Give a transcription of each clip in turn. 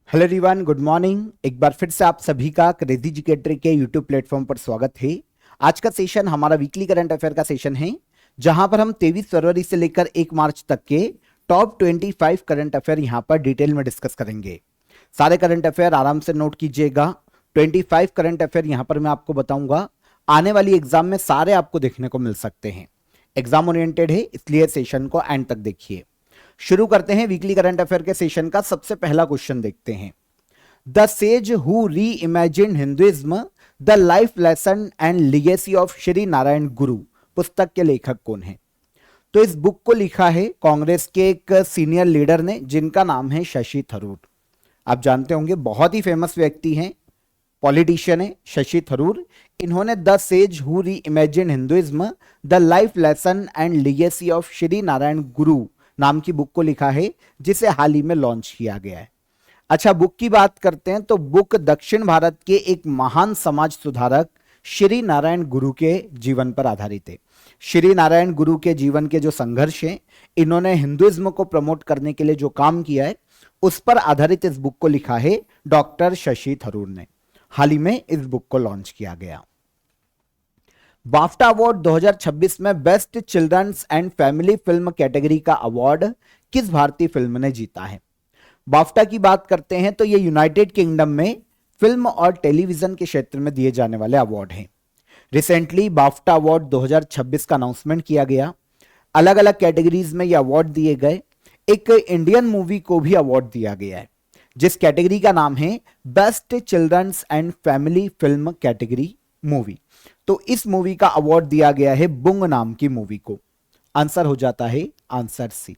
Hello everyone, good morning. एक बार फिर से आप सभी का क्रेजी जिकेट्री के यूट्यूब प्लेटफॉर्म पर स्वागत है। आज का सेशन हमारा वीकली करंट अफेयर का सेशन है, जहां पर हम 23 फरवरी से लेकर 1 मार्च तक के टॉप 25 करंट अफेयर यहां पर डिटेल में डिस्कस करेंगे। सारे करंट अफेयर आराम से नोट कीजिएगा। 25 करंट अफेयर यहां पर मैं आपको बताऊंगा, आने वाली एग्जाम में सारे आपको देखने को मिल सकते हैं। एग्जाम ओरिएंटेड है, इसलिए सेशन को एंड तक देखिए। शुरू करते हैं वीकली करंट अफेयर के सेशन का। सबसे पहला क्वेश्चन देखते हैं। द सेज हु री imagine Hinduism, the life lesson and legacy of Shri Narayan गुरु पुस्तक के लेखक कौन है? तो इस बुक को लिखा है कांग्रेस के एक सीनियर लीडर ने, जिनका नाम है शशि थरूर। आप जानते होंगे, बहुत ही फेमस व्यक्ति हैं, पॉलिटिशियन है शशि थरूर। इन्होंने द सेज हु री imagine Hinduism, the life lesson and legacy of Shri Narayan गुरु नाम की बुक को लिखा है, जिसे हाल ही में लॉन्च किया गया है। अच्छा, बुक की बात करते हैं तो बुक दक्षिण भारत के एक महान समाज सुधारक श्री नारायण गुरु के जीवन पर आधारित है। श्री नारायण गुरु के जीवन के जो संघर्ष हैं, इन्होंने हिंदुइज्म को प्रमोट करने के लिए जो काम किया है, उस पर आधारित इस बुक को लिखा है डॉक्टर शशि थरूर ने। हाल ही में इस बुक को लॉन्च किया गया। बाफ्टा अवार्ड 2026 में best children's and family film category का अवार्ड किस भारतीय फिल्म ने जीता है? बाफ्टा की बात करते हैं तो ये यूनाइटेड किंगडम में फिल्म और टेलीविजन के क्षेत्र में दिए जाने वाले अवार्ड हैं। रिसेंटली बाफ्टा अवार्ड 2026 का अनाउंसमेंट किया गया। अलग अलग कैटेगरीज में ये अवार्ड दिए गए। एक इंडियन मूवी को भी अवार्ड दिया गया है, जिस कैटेगरी का नाम है best children's and family film category movie. तो इस मूवी का अवार्ड दिया गया है बुंग नाम की मूवी को। आंसर हो जाता है आंसर सी।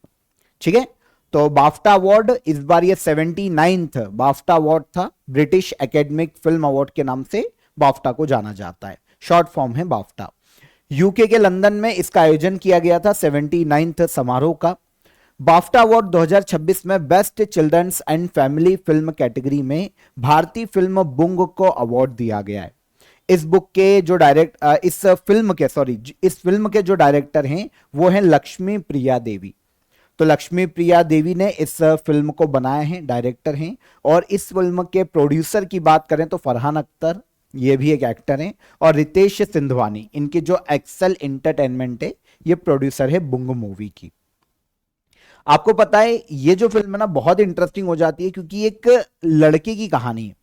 ठीक है, तो बाफ्टा अवार्ड इस बार ये 79th बाफ्टा अवार्ड था। ब्रिटिश एकेडमिक फिल्म अवार्ड के नाम से बाफ्टा को जाना जाता है, शॉर्ट फॉर्म है बाफ्टा। यूके के लंदन में इसका आयोजन किया गया था 79th समारोह का। बाफ्टा अवार्ड 2026 में best children's and family film category में भारतीय फिल्म बुंग को अवार्ड दिया गया है। इस फिल्म के जो डायरेक्टर हैं वो हैं लक्ष्मी प्रिया देवी। तो लक्ष्मी प्रिया देवी ने इस फिल्म को बनाया है, डायरेक्टर हैं। और इस फिल्म के प्रोड्यूसर की बात करें तो फरहान अख्तर, ये भी एक एक्टर हैं। और रितेश सिंधवानी, इनकी जो एक्सेल एंटरटेनमेंट है, ये प्रोड्यूसर है बुंग मूवी की। आपको पता है ये जो फिल्म है ना, बहुत इंटरेस्टिंग हो जाती है, क्योंकि एक लड़के की कहानी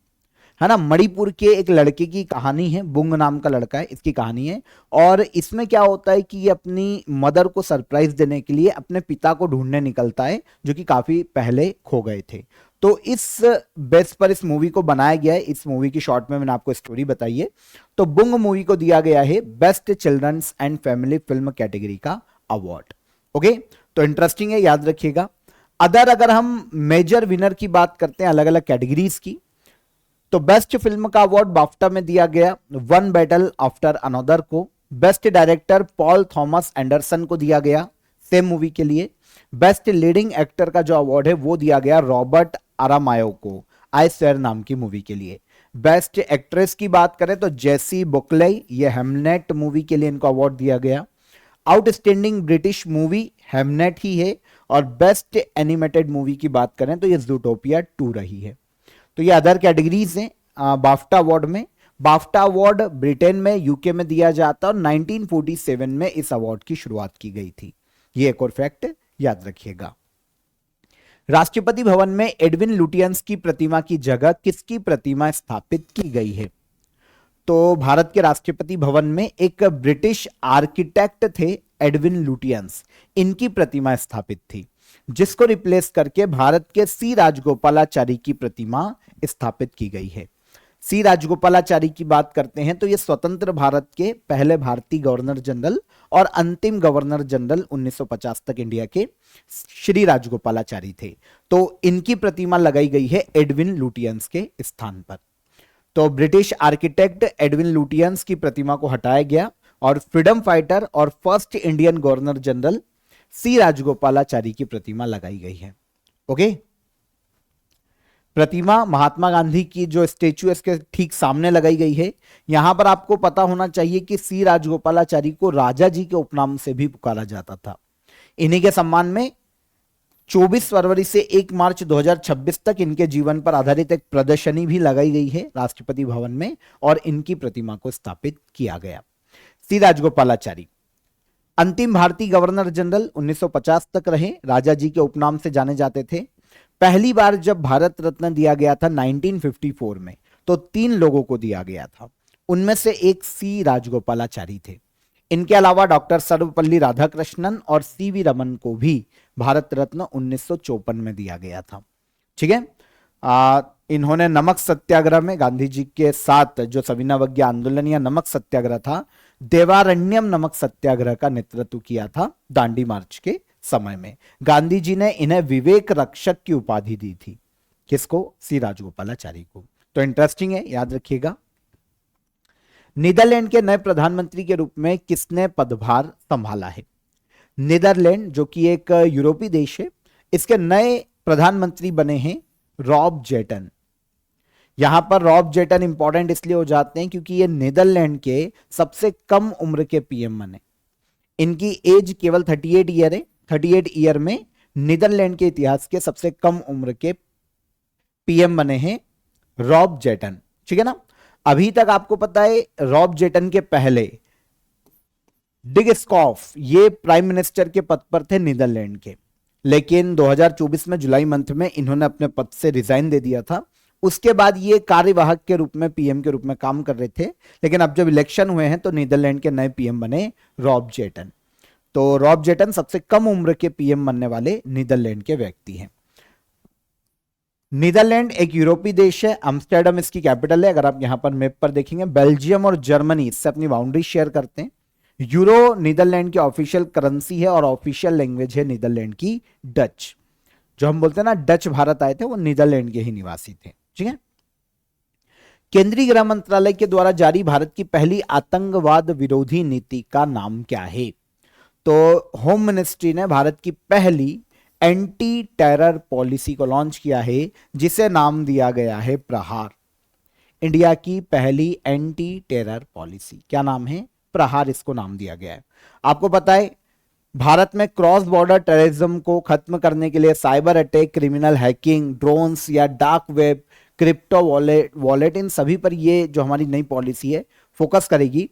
है ना, मणिपुर के एक लड़के की कहानी है। बुंग नाम का लड़का है, इसकी कहानी है। और इसमें क्या होता है कि ये अपनी मदर को सरप्राइज देने के लिए अपने पिता को ढूंढने निकलता है, जो कि काफी पहले खो गए थे। तो इस बेस पर इस मूवी को बनाया गया है। इस मूवी की शॉर्ट में मैंने आपको स्टोरी बताई है। तो बुंग मूवी को दिया गया है best children's and family film category का अवार्ड। ओके, तो इंटरेस्टिंग है, याद रखिएगा। अगर हम मेजर विनर की बात करते हैं अलग अलग कैटेगरीज की, तो बेस्ट फिल्म का अवार्ड बाफ्टा में दिया गया वन बैटल आफ्टर अनदर को। Best director Paul Thomas Anderson को दिया गया सेम मूवी के लिए। बेस्ट लीडिंग एक्टर का जो अवार्ड है वो दिया गया रॉबर्ट आरामायो को आई स्वेयर नाम की मूवी के लिए। बेस्ट एक्ट्रेस की बात करें तो जेसी बुकलेई, ये हेमनेट मूवी के लिए इनको अवार्ड दिया गया। आउटस्टैंडिंग ब्रिटिश मूवी हेमनेट ही है। और बेस्ट एनिमेटेड मूवी की बात करें तो ये ज़ूटोपिया 2 रही है। तो ये अदर कैटेगरीज हैं बाफ्टा अवार्ड में। बाफ्टा अवार्ड ब्रिटेन में, यूके में दिया जाता है और 1947 में इस अवार्ड की शुरुआत की गई थी। ये एक और फैक्ट याद रखिएगा। राष्ट्रपति भवन में एडविन लुटियंस की प्रतिमा की जगह किसकी प्रतिमा स्थापित की गई है? तो भारत के राष्ट्रपति भवन में एक ब्रिटिश आर्किटेक्ट थे एडविन लुटियंस, इनकी प्रतिमा स्थापित थी, जिसको रिप्लेस करके भारत के सी राजगोपालाचारी की प्रतिमा स्थापित की गई है। सी राजगोपालाचारी की बात करते हैं तो ये स्वतंत्र भारत के पहले भारतीय गवर्नर जनरल और अंतिम गवर्नर जनरल 1950 तक इंडिया के श्री राजगोपालाचारी थे। तो इनकी प्रतिमा लगाई गई है एडविन लुटियंस के स्थान पर। तो ब्रिटिश आर्किटेक्ट एडविन लुटियंस की प्रतिमा को हटाया गया और फ्रीडम फाइटर और फर्स्ट इंडियन गवर्नर जनरल सी राजगोपालाचारी की प्रतिमा लगाई गई है। ओके, प्रतिमा महात्मा गांधी की जो स्टेच्यू है इसके ठीक सामने लगाई गई है। यहां पर आपको पता होना चाहिए कि सी राजगोपालाचारी को राजा जी के उपनाम से भी पुकारा जाता था। इन्हीं के सम्मान में 24 फरवरी से 1 मार्च 2026 तक इनके जीवन पर आधारित एक प्रदर्शनी भी लगाई गई है राष्ट्रपति भवन में और इनकी प्रतिमा को स्थापित किया गया। सी राजगोपालाचारी अंतिम भारतीय गवर्नर जनरल 1950 तक रहे, राजा जी के उपनाम से जाने जाते थे। पहली बार जब भारत रत्न दिया गया था 1954 में, तो 3 लोगों को दिया गया था, उनमें से एक सी राजगोपालाचारी थे। इनके अलावा डॉक्टर सर्वपल्ली राधाकृष्णन और सीवी रमन को भी भारत रत्न 1954 में दिया गया था। ठीक है, इन्होंने नमक सत्याग्रह में गांधी जी के साथ जो सविनय आंदोलन या नमक सत्याग्रह था, देवारण्यम नमक सत्याग्रह का नेतृत्व किया था दांडी मार्च के समय में। गांधी जी ने इन्हें विवेक रक्षक की उपाधि दी थी। किसको? सी राजगोपालाचारी को। तो इंटरेस्टिंग है, याद रखिएगा। नीदरलैंड के नए प्रधानमंत्री के रूप में किसने पदभार संभाला है? नीदरलैंड जो कि एक यूरोपीय देश है, इसके नए प्रधानमंत्री बने हैं रॉब जेटन। यहां पर रॉब जेटन इंपॉर्टेंट इसलिए हो जाते हैं क्योंकि ये नीदरलैंड के सबसे कम उम्र के पीएम बने। इनकी एज केवल 38 ईयर है। 38 ईयर में नीदरलैंड के इतिहास के सबसे कम उम्र के पीएम बने हैं रॉब जेटन। ठीक है ना। अभी तक आपको पता है रॉब जेटन के पहले डिग स्कॉफ ये प्राइम मिनिस्टर के पद पर थे नीदरलैंड के, लेकिन 2024 में जुलाई मंथ में इन्होंने अपने पद से रिजाइन दे दिया था। उसके बाद ये कार्यवाहक के रूप में पीएम के रूप में काम कर रहे थे, लेकिन अब जब इलेक्शन हुए हैं तो नीदरलैंड के नए पीएम बने रॉब जेटन। तो रॉब जेटन सबसे कम उम्र के पीएम बनने वाले नीदरलैंड के व्यक्ति हैं। नीदरलैंड एक यूरोपीय देश है, एम्स्टर्डम इसकी कैपिटल है। अगर आप यहां पर मैप पर देखेंगे, बेल्जियम और जर्मनी इससे अपनी बाउंड्री शेयर करते हैं। यूरो नीदरलैंड की ऑफिशियल करेंसी है और ऑफिशियल लैंग्वेज है नीदरलैंड की डच। जो हम बोलते हैं ना डच भारत आए थे, वो नीदरलैंड के ही निवासी थे। ठीक है। केंद्रीय गृह मंत्रालय के द्वारा जारी भारत की पहली आतंकवाद विरोधी नीति का नाम क्या है? तो होम मिनिस्ट्री ने भारत की पहली एंटी टेरर पॉलिसी को लॉन्च किया है, जिसे नाम दिया गया है प्रहार। इंडिया की पहली एंटी टेरर पॉलिसी क्या नाम है? प्रहार इसको नाम दिया गया है। आपको पता है भारत में क्रॉस बॉर्डर टेररिज्म को खत्म करने के लिए cyber attack, criminal hacking, drones या डार्क वेब, क्रिप्टो वॉलेट इन सभी पर ये जो हमारी नई पॉलिसी है फोकस करेगी।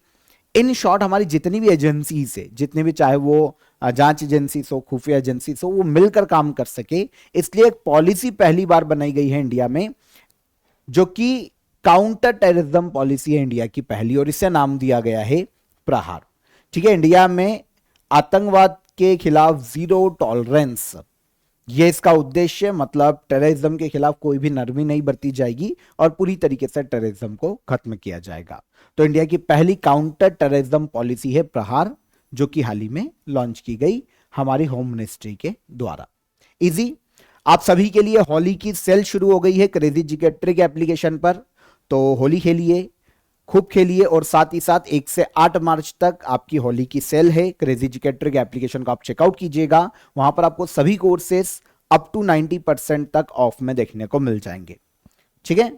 इन शॉर्ट हमारी जितनी भी एजेंसीज है, जितने भी चाहे वो जांच एजेंसी हो, खुफिया एजेंसी हो, वो मिलकर काम कर सके, इसलिए एक पॉलिसी पहली बार बनाई गई है इंडिया में, जो कि काउंटर टेररिज्म पॉलिसी है इंडिया की पहली, और इसे नाम दिया गया है प्रहार। ठीक है। इंडिया में आतंकवाद के खिलाफ जीरो टॉलरेंस, ये इसका उद्देश्य, मतलब टेररिज्म के खिलाफ कोई भी नरमी नहीं बरती जाएगी और पूरी तरीके से टेररिज्म को खत्म किया जाएगा। तो इंडिया की पहली काउंटर टेररिज्म पॉलिसी है प्रहार, जो कि हाल ही में लॉन्च की गई हमारी होम मिनिस्ट्री के द्वारा। इजी। आप सभी के लिए होली की सेल शुरू हो गई है क्रेजी जीके ट्रिक एप्लीकेशन पर। तो होली खेलिए, खूब खेलिए, और साथ ही साथ 1 से 8 मार्च तक आपकी होली की सेल है। क्रेजी जीके ट्रिक एप्लीकेशन को आप चेकआउट कीजिएगा, वहां पर आपको सभी कोर्सेस अप टू 90% तक ऑफ में देखने को मिल जाएंगे। ठीक है।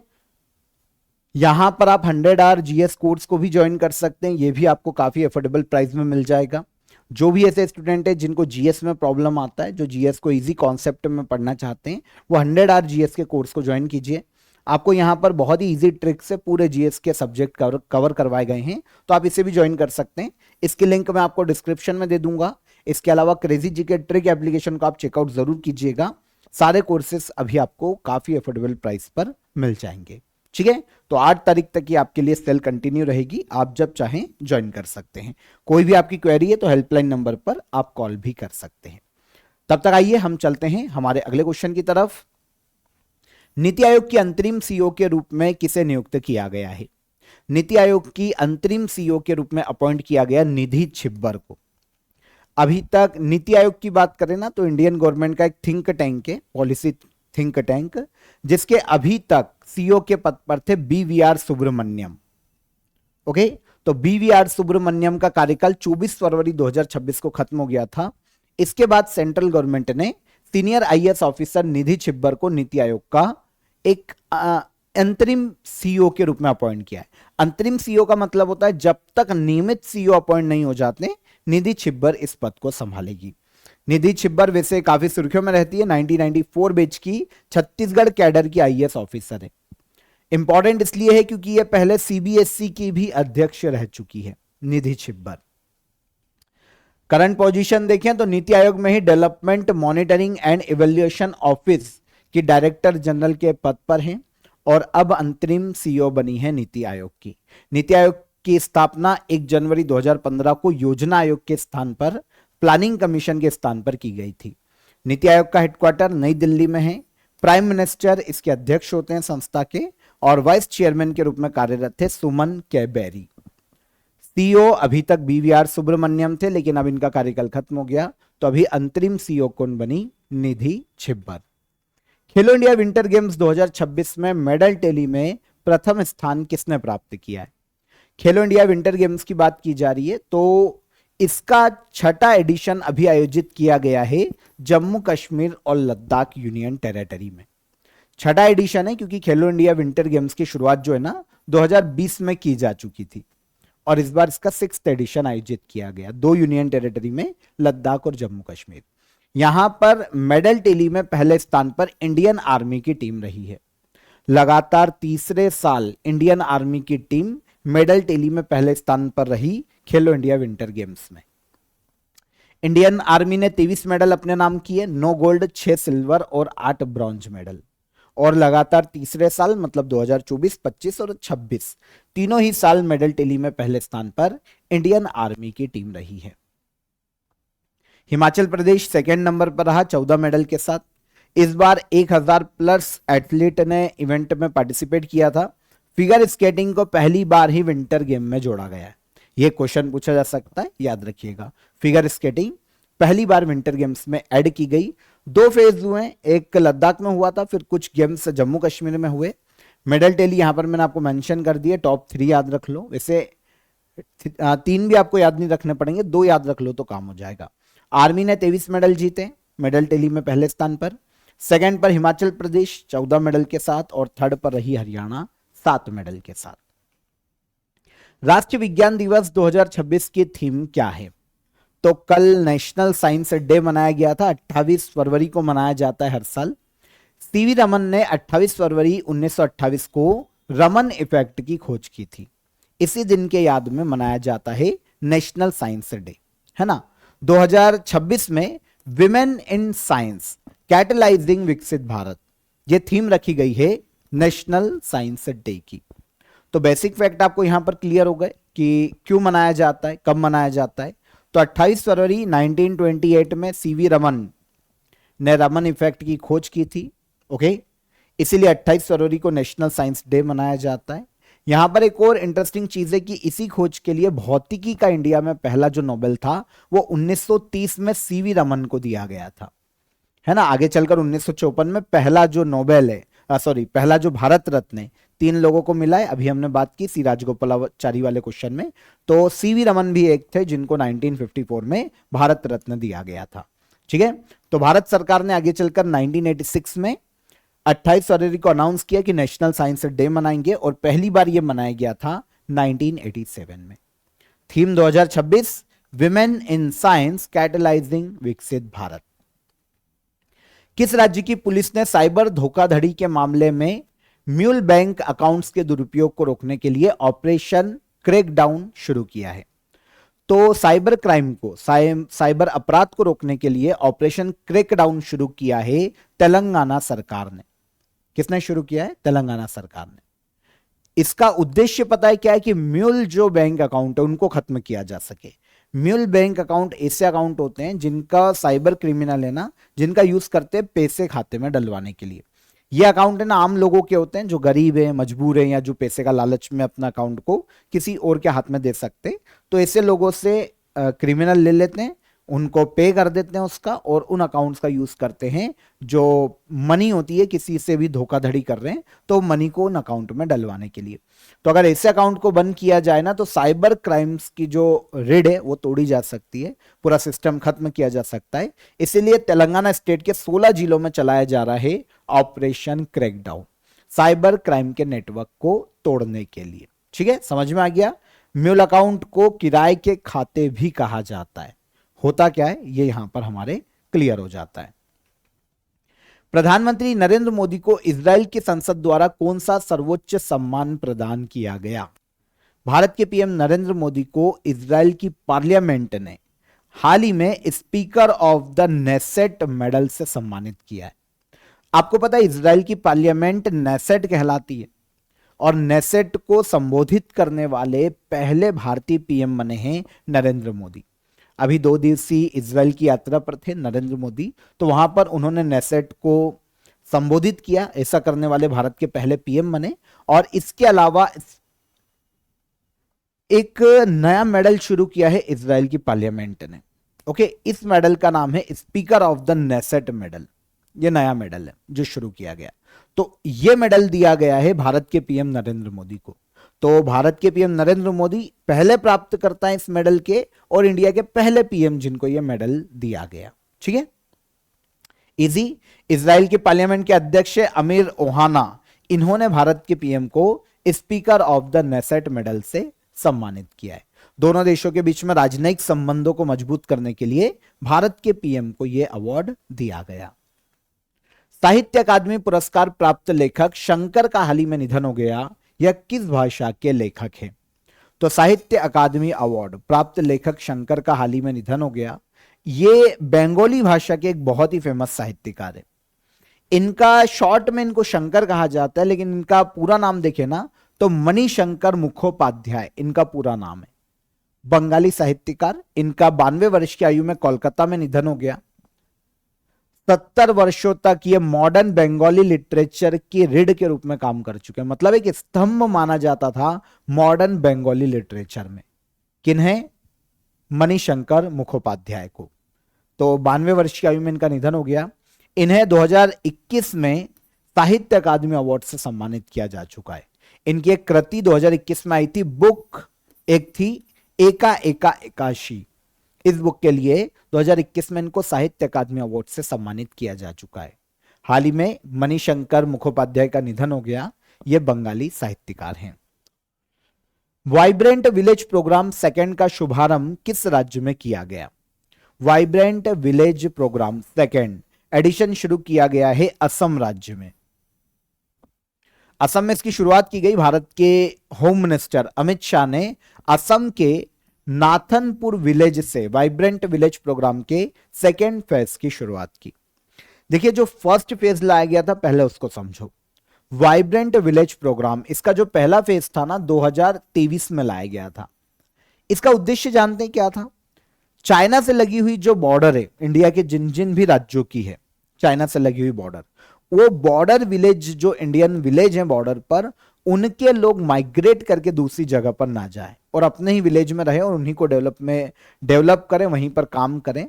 यहां पर आप 100 आवर जीएस कोर्स को भी ज्वाइन कर सकते हैं, ये भी आपको काफी अफोर्डेबल प्राइस में मिल जाएगा। जो भी ऐसे स्टूडेंट है जिनको जीएस में प्रॉब्लम आता है, जो जीएस को इजी कॉन्सेप्ट में पढ़ना चाहते हैं, वो 100 आवर जीएस के कोर्स को ज्वाइन कीजिए। आपको यहां पर बहुत ही इजी ट्रिक से पूरे जीएस के सब्जेक्ट कवर करवाए गए हैं, तो आप इसे भी ज्वाइन कर सकते हैं। इसकी लिंक मैं आपको डिस्क्रिप्शन में दे दूंगा। इसके अलावा क्रेजी जीके ट्रिक एप्लीकेशन को आप चेकआउट जरूर कीजिएगा। सारे कोर्सेस अभी आपको काफी अफोर्डेबल प्राइस पर मिल जाएंगे। ठीक है। तो 8 तारीख तक की आपके लिए सेल कंटिन्यू रहेगी, आप जब चाहें ज्वाइन कर सकते हैं। कोई भी आपकी क्वेरी है तो हेल्पलाइन नंबर पर आप कॉल भी कर सकते हैं। तब तक आइए हम चलते हैं हमारे अगले क्वेश्चन की तरफ। नीति आयोग की अंतरिम सीईओ के रूप में किसे नियुक्त किया गया है? नीति आयोग की अंतरिम सीईओ के रूप में अपॉइंट किया गया निधि छिब्बर को। अभी तक नीति आयोग की बात करें ना, तो इंडियन गवर्नमेंट का एक थिंक टैंक है, पॉलिसी थिंक टैंक, जिसके अभी तक सीईओ के पद पर थे बीवीआर सुब्रमण्यम। ओके। तो बीवीआर सुब्रमण्यम का कार्यकाल 24 फरवरी 2026 को खत्म हो गया था। इसके बाद सेंट्रल गवर्नमेंट ने सीनियर आईएएस ऑफिसर निधि छिब्बर को नीति आयोग का एक अंतरिम सीईओ के रूप में अपॉइंट किया है। अंतरिम सीईओ का मतलब होता है जब तक नियमित सीईओ अपॉइंट नहीं हो जाते, निधि छिब्बर इस पद को संभालेगी। निधि छिब्बर वैसे काफी सुर्खियों में रहती है, 1994 बैच की छत्तीसगढ़ कैडर की आईएएस ऑफिसर है। इंपॉर्टेंट इसलिए है क्योंकि यह पहले सीबीएसई की भी अध्यक्ष रह चुकी है निधि छिब्बर। करंट पोजीशन देखें तो नीति आयोग में ही development monitoring and evaluation office की डायरेक्टर जनरल के पद पर हैं और अब अंतरिम सीईओ बनी है नीति आयोग की। नीति आयोग की स्थापना 1 जनवरी 2015 को योजना आयोग के स्थान पर प्लानिंग कमीशन के स्थान पर की गई थी। नीति आयोग का हेडक्वार्टर नई दिल्ली में है। प्राइम मिनिस्टर इसके अध्यक्ष होते हैं संस्था के, और वाइस चेयरमैन के रूप में कार्यरत थे सुमन के बेरी। सीईओ अभी तक बीवीआर सुब्रमण्यम थे, लेकिन अब इनका कार्यकाल खत्म हो गया, तो अभी अंतरिम सीईओ कौन बनी? निधि छिब्बर। खेलो इंडिया विंटर गेम्स 2026 में मेडल टैली में प्रथम स्थान किसने प्राप्त किया है? खेलो इंडिया विंटर गेम्स की बात की जा रही है, तो इसका 6वां एडिशन अभी आयोजित किया गया है जम्मू कश्मीर और लद्दाख यूनियन टेरिटरी में। 6वां एडिशन है क्योंकि खेलो इंडिया विंटर गेम्स की शुरुआत जो है ना 2020 में की जा चुकी थी, और इस बार इसका 6वां एडिशन आयोजित किया गया 2 यूनियन टेरिटरी में, लद्दाख और जम्मू कश्मीर। यहां पर मेडल टैली में पहले स्थान पर इंडियन आर्मी की टीम रही है। लगातार तीसरे साल इंडियन आर्मी की टीम मेडल टैली में पहले स्थान पर रही खेलो इंडिया विंटर गेम्स में। इंडियन आर्मी ने 23 मेडल अपने नाम किए, 9 गोल्ड, 6 सिल्वर और 8 ब्रॉन्ज मेडल। और लगातार तीसरे साल मतलब 2024, 25 और 26 तीनों ही साल मेडल टैली में पहले स्थान पर इंडियन आर्मी की टीम रही है। हिमाचल प्रदेश सेकंड नंबर पर रहा 14 मेडल के साथ। इस बार 1000 प्लस एथलीट ने इवेंट में पार्टिसिपेट किया था। फिगर स्केटिंग को पहली बार ही विंटर गेम में जोड़ा गया है। यह क्वेश्चन पूछा जा सकता है, याद रखिएगा। फिगर स्केटिंग पहली बार विंटर गेम्स में ऐड की गई। 2 फेज हुए, एक लद्दाख में हुआ था, फिर कुछ गेम्स जम्मू कश्मीर में हुए। मेडल टैली यहां पर मैंने आपको मेंशन कर दिए, टॉप 3 याद रख लो। वैसे 3 भी आपको याद नहीं रखने पड़ेंगे, 2 याद रख लो तो काम हो जाएगा। आर्मी ने 23 मेडल जीते, मेडल टैली में पहले स्थान पर। सेकंड पर हिमाचल प्रदेश 14 मेडल के साथ, और थर्ड पर रही हरियाणा 7 मेडल के साथ। राष्ट्रीय विज्ञान दिवस 2026 की थीम क्या है? तो कल नेशनल साइंस डे मनाया गया था, 28 फरवरी को मनाया जाता है हर साल। सीवी रमन ने 28 फरवरी 1928 को रमन इफेक्ट की खोज की थी। इसी दिन के याद में मनाया जाता है नेशनल साइंस डे, है ना। 2026 में विमेन इन साइंस कैटलाइजिंग विकसित भारत, ये थीम रखी गई है नेशनल साइंस डे की। तो बेसिक फैक्ट आपको यहां पर क्लियर हो गए कि क्यों मनाया जाता है, कब मनाया जाता है। तो 28 फरवरी 1928 में सीवी रमन ने रमन इफेक्ट की खोज की थी, ओके। इसीलिए 28 फरवरी को नेशनल साइंस डे मनाया जाता है। यहां पर एक और इंटरेस्टिंग चीज है कि इसी खोज के लिए भौतिकी का इंडिया में पहला जो नोबेल था वो 1930 में सीवी रमन को दिया गया था, है ना। आगे चलकर 1954 में पहला जो नोबेल है, पहला जो भारत रत्न है, 3 लोगों को मिला है। अभी हमने बात की सी राजगोपालाचारी वाले क्वेश्चन में, तो सीवी रमन भी एक थे जिनको 1954 में भारत रत्न दिया गया था, ठीक है। तो भारत सरकार ने आगे चलकर 1986 में 28 फरवरी को अनाउंस किया कि नेशनल साइंस डे मनाएंगे, और पहली बार यह मनाया गया था 1987 में। Theme 2026 women in science catalysing विकसित भारत। किस राज्य की पुलिस ने साइबर धोखाधड़ी के मामले में म्यूल बैंक अकाउंट्स के दुरुपयोग को रोकने के लिए ऑपरेशन क्रैकडाउन शुरू किया है? तो साइबर क्राइम को, साइबर अपराध को रोकने के लिए ऑपरेशन क्रैकडाउन शुरू किया है तेलंगाना सरकार ने। किसने शुरू किया है? तेलंगाना सरकार ने। इसका उद्देश्य पता है क्या है? कि म्यूल जो बैंक अकाउंट है उनको खत्म किया जा सके। म्यूल बैंक अकाउंट ऐसे अकाउंट होते हैं जिनका साइबर क्रिमिनल है ना, जिनका यूज करते हैं पैसे खाते में डलवाने के लिए। ये अकाउंट है ना आम लोगों के होते हैं जो गरीब हैं, मजबूर हैं, या जो पैसे का लालच में अपना अकाउंट को किसी और के हाथ में दे सकते। तो ऐसे लोगों से क्रिमिनल ले लेते हैं, उनको पे कर देते हैं उसका, और उन अकाउंट्स का यूज करते हैं। जो मनी होती है, किसी से भी धोखाधड़ी कर रहे हैं तो मनी को उन अकाउंट में डलवाने के लिए। तो अगर ऐसे अकाउंट को बंद किया जाए ना, तो साइबर क्राइम्स की जो रेड है वो तोड़ी जा सकती है, पूरा सिस्टम खत्म किया जा सकता है। इसीलिए तेलंगाना स्टेट के 16 जिलों में चलाया जा रहा है ऑपरेशन क्रैकडाउन, साइबर क्राइम के नेटवर्क को तोड़ने के लिए। ठीक है, समझ में आ गया। म्यूल अकाउंट को किराए के खाते भी कहा जाता है। होता क्या है ये यहां पर हमारे क्लियर हो जाता है। प्रधानमंत्री नरेंद्र मोदी को इजराइल की संसद द्वारा कौन सा सर्वोच्च सम्मान प्रदान किया गया? भारत के पीएम नरेंद्र मोदी को इजराइल की पार्लियामेंट ने हाल ही में speaker of the Knesset medal से सम्मानित किया है। आपको पता है इजराइल की पार्लियामेंट नेसेट कहलाती है और नेसेट को संबोधित करने वाले पहले भारतीय पीएम बने हैं नरेंद्र मोदी। अभी 2 दिवसीय इजराइल की यात्रा पर थे नरेंद्र मोदी, तो वहां पर उन्होंने नेसेट को संबोधित किया। ऐसा करने वाले भारत के पहले पीएम बने। और इसके अलावा एक नया मेडल शुरू किया है इजराइल की पार्लियामेंट ने। ओके, इस मेडल का नाम है speaker of the Knesset medal. ये नया मेडल है जो शुरू किया गया। तो ये मेडल दिया गया है भारत के पीएम नरेंद्र मोदी को। तो भारत के पीएम नरेंद्र मोदी पहले प्राप्त करता है इस मेडल के, और इंडिया के पहले पीएम जिनको ये मेडल दिया गया। ठीक है, इजी। इजराइल के पार्लियामेंट के अध्यक्ष अमीर ओहाना, इन्होंने भारत के पीएम को speaker of the Knesset medal से सम्मानित किया है। दोनों देशों के बीच में राजनयिक संबंधों को मजबूत करने के लिए भारत के पीएम को यह अवार्ड दिया गया। साहित्य अकादमी पुरस्कार प्राप्त लेखक शंकर का हाल ही में निधन हो गया। यह किस भाषा के लेखक हैं? तो साहित्य अकादमी अवार्ड प्राप्त लेखक शंकर का हाल ही में निधन हो गया। ये बंगाली भाषा के एक बहुत ही फेमस साहित्यकार है। इनका शॉर्ट में इनको शंकर कहा जाता है, लेकिन इनका पूरा नाम देखे ना तो मणिशंकर मुखोपाध्याय इनका पूरा नाम है। बंगाली साहित्यकार। इनका 92 वर्ष की आयु में कोलकाता में निधन हो गया। 70 वर्षों तक ये मॉडर्न बंगाली लिटरेचर की रीढ़ के रूप में काम कर चुके हैं। मतलब एक स्तंभ माना जाता था मॉडर्न बंगाली लिटरेचर में। किन्हें? मणिशंकर मुखोपाध्याय को। तो 92 वर्ष की आयु में इनका निधन हो गया। इन्हें 2021 में साहित्य अकादमी अवार्ड से सम्मानित किया जा चुका है। इनकी एक कृति 2021 में आई थी, बुक एक थी एका एका एकाशी। इस बुक के लिए 2021 में इनको साहित्य अकादमी अवार्ड से सम्मानित किया जा चुका है। हाल ही में मणिशंकर मुखोपाध्याय का निधन हो गया। ये बंगाली साहित्यकार हैं। वाइब्रेंट विलेज प्रोग्राम सेकंड का शुभारंभ किस राज्य में किया गया? Vibrant village programme second edition शुरू किया गया है असम राज्य में। असम में इसकी शुरुआत की गई। भारत के होम मिनिस्टर अमित शाह ने असम के नाथनपुर विलेज से वाइब्रेंट विलेज प्रोग्राम के सेकेंड फेज की शुरुआत की। देखिए, जो फर्स्ट फेज लाया गया था पहले उसको समझो। वाइब्रेंट विलेज प्रोग्राम, इसका जो पहला फेज था ना 2023 में लाया गया था। इसका उद्देश्य जानते हैं क्या था? चाइना से लगी हुई जो बॉर्डर है इंडिया के जिन जिन भी राज्यों की है, चाइना से लगी हुई बॉर्डर, वो बॉर्डर विलेज जो इंडियन विलेज है बॉर्डर पर, उनके लोग माइग्रेट करके दूसरी जगह पर ना जाए और अपने ही विलेज में रहे और उन्हीं को डेवलप करें, वहीं पर काम करें।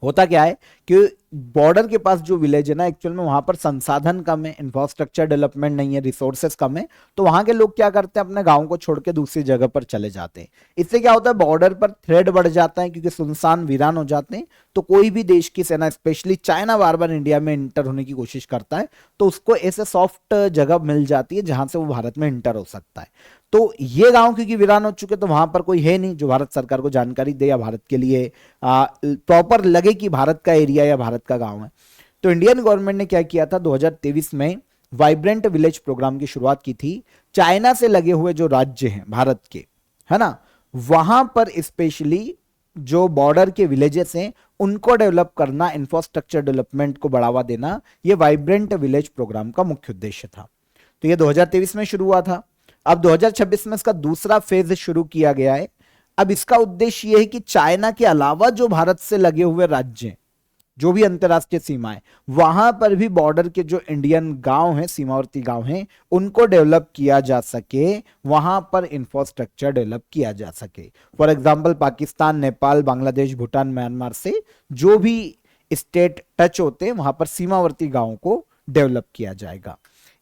होता क्या है कि बॉर्डर के पास जो विलेज है ना, एक्चुअल में वहां पर संसाधन कम है, इंफ्रास्ट्रक्चर डेवलपमेंट नहीं है, रिसोर्सेस कम है। तो वहां के लोग क्या करते हैं, अपने गांव को छोड़ के दूसरी जगह पर चले जाते हैं। इससे क्या होता है, बॉर्डर पर थ्रेड बढ़ जाता है क्योंकि सुनसान वीरान हो जाते हैं। तो कोई भी देश की सेना, स्पेशली चाइना, बार बार इंडिया में इंटर होने की कोशिश करता है, तो उसको ऐसे सॉफ्ट जगह मिल जाती है जहां से वो भारत में इंटर हो सकता है। तो ये गांव क्योंकि वीरान हो चुके, तो वहां पर कोई है नहीं जो भारत सरकार को जानकारी दे या भारत के लिए प्रॉपर लगे कि भारत का एरिया या भारत का गांव है। तो इंडियन गवर्नमेंट ने क्या किया था, 2023 में वाइब्रेंट विलेज प्रोग्राम की शुरुआत की थी। चाइना से लगे हुए जो राज्य हैं भारत के, है ना, वहां पर स्पेशली जो बॉर्डर के विलेजेस हैं उनको डेवलप करना, इंफ्रास्ट्रक्चर डेवलपमेंट को बढ़ावा देना, ये वाइब्रेंट विलेज प्रोग्राम का मुख्य उद्देश्य था। तो ये 2023 में शुरू हुआ था। अब 2026 में इसका दूसरा फेज शुरू किया गया है। अब इसका उद्देश्य यह है कि चाइना के अलावा जो भारत से लगे हुए राज्य, जो भी अंतरराष्ट्रीय सीमाएं, वहां पर भी बॉर्डर के जो इंडियन गांव हैं, सीमावर्ती गांव हैं, उनको डेवलप किया जा सके, वहां पर इंफ्रास्ट्रक्चर डेवलप किया जा सके। For example Pakistan, Nepal, Bangladesh, Bhutan, Myanmar से जो भी स्टेट टच होते हैं, वहां पर सीमावर्ती गांवों को डेवलप किया जाएगा।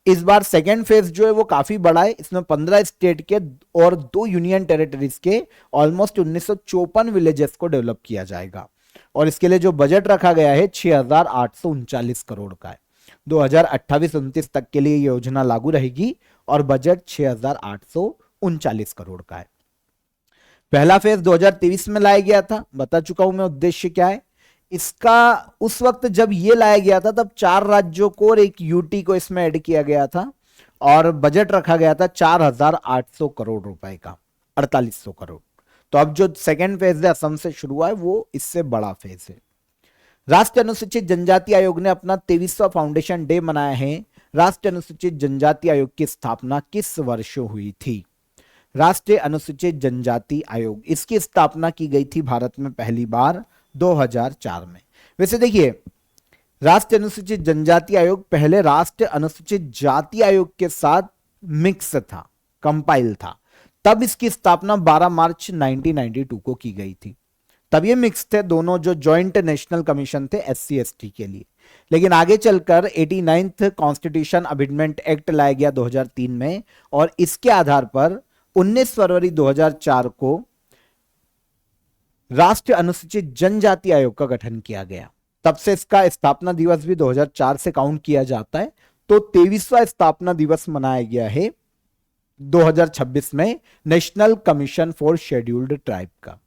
इस बार सेकेंड फेज जो है वो काफी बड़ा है। इसमें 15 स्टेट के और 2 यूनियन टेरिटरीज के ऑलमोस्ट 1954 विलेजेस को डेवलप किया जाएगा। और इसके लिए जो बजट रखा गया है 6,839 करोड़ का है। 2028-29 तक के लिए योजना लागू रहेगी और बजट 6,839 करोड़ का है। पहला फेज 2023 में लाया गया था, बता चुका हूं मैं उद्देश्य क्या है। इसका उस वक्त जब ये लाया गया था तब 4 राज्यों को और एक यूटी को इसमें ऐड किया गया था और बजट रखा गया था 4,800 करोड़ रुपए का, 4,800 करोड़। तो अब जो सेकेंड फेज है असम से शुरू हुआ है वो इससे बड़ा फेज है। राष्ट्रीय अनुसूचित जनजाति आयोग ने अपना 23वां फाउंडेशन डे मनाया है। राष्ट्रीय अनुसूचित जनजाति आयोग की स्थापना किस वर्ष हुई थी? राष्ट्रीय अनुसूचित जनजाति आयोग, इसकी स्थापना की गई थी भारत में पहली बार 2004 में। वैसे देखिए, राष्ट्रीय अनुसूचित जनजाति आयोग पहले राष्ट्रीय अनुसूचित जाति आयोग के साथ मिक्स था, कंपाइल था, तब इसकी स्थापना 12 मार्च 1992 को की गई थी। तब ये मिक्स थे दोनों, जो जॉइंट नेशनल कमीशन थे SC ST के लिए। लेकिन आगे चलकर 89th कॉन्स्टिट्यूशन अमेंडमेंट एक्ट लाया गया 2003 में और इसके आधार पर 19 फरवरी 2004 को राष्ट्रीय अनुसूचित जनजाति आयोग का गठन किया गया। तब से इसका स्थापना दिवस भी 2004 से काउंट किया जाता है। तो 23वां स्थापना दिवस मनाया गया है 2026 में national commission for scheduled tribe का।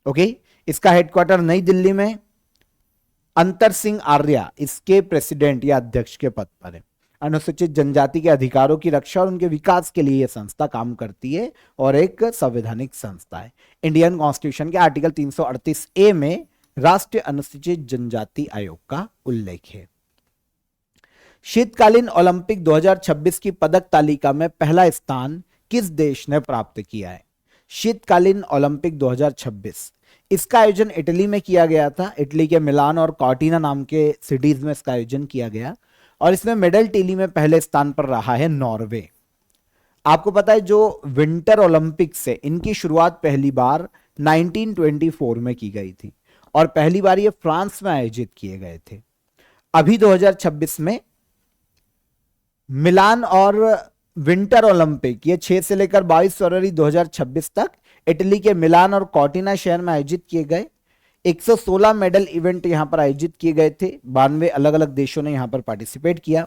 ओके, इसका हेडक्वार्टर नई दिल्ली में। अंतर सिंह आर्या इसके प्रेसिडेंट या अध्यक्ष के पद पर है। अनुसूचित जनजाति के अधिकारों की रक्षा और उनके विकास के लिए यह संस्था काम करती है और एक संवैधानिक संस्था है। इंडियन कॉन्स्टिट्यूशन के आर्टिकल 338A में राष्ट्रीय अनुसूचित जनजाति आयोग का उल्लेख है। शीतकालीन ओलंपिक 2026 की पदक तालिका में पहला स्थान किस देश ने प्राप्त किया है? शीतकालीन ओलंपिक 2026, इसका आयोजन इटली में किया गया था। इटली के मिलान और कॉर्टिना नाम के सिटीज में इसका आयोजन किया गया और इसमें मेडल टेली में पहले स्थान पर रहा है नॉर्वे। आपको पता है जो विंटर ओलंपिक से इनकी शुरुआत पहली बार 1924 में की गई थी और पहली बार ये फ्रांस में आयोजित किए गए थे। अभी 2026 में मिलान और विंटर ओलंपिक ये 6 से लेकर 22 फरवरी 2026 तक इटली के मिलान और कॉर्टिना शहर में आयोजित किए गए। 116 मेडल इवेंट यहां पर आयोजित किए गए थे। 92 अलग अलग देशों ने यहां पर पार्टिसिपेट किया।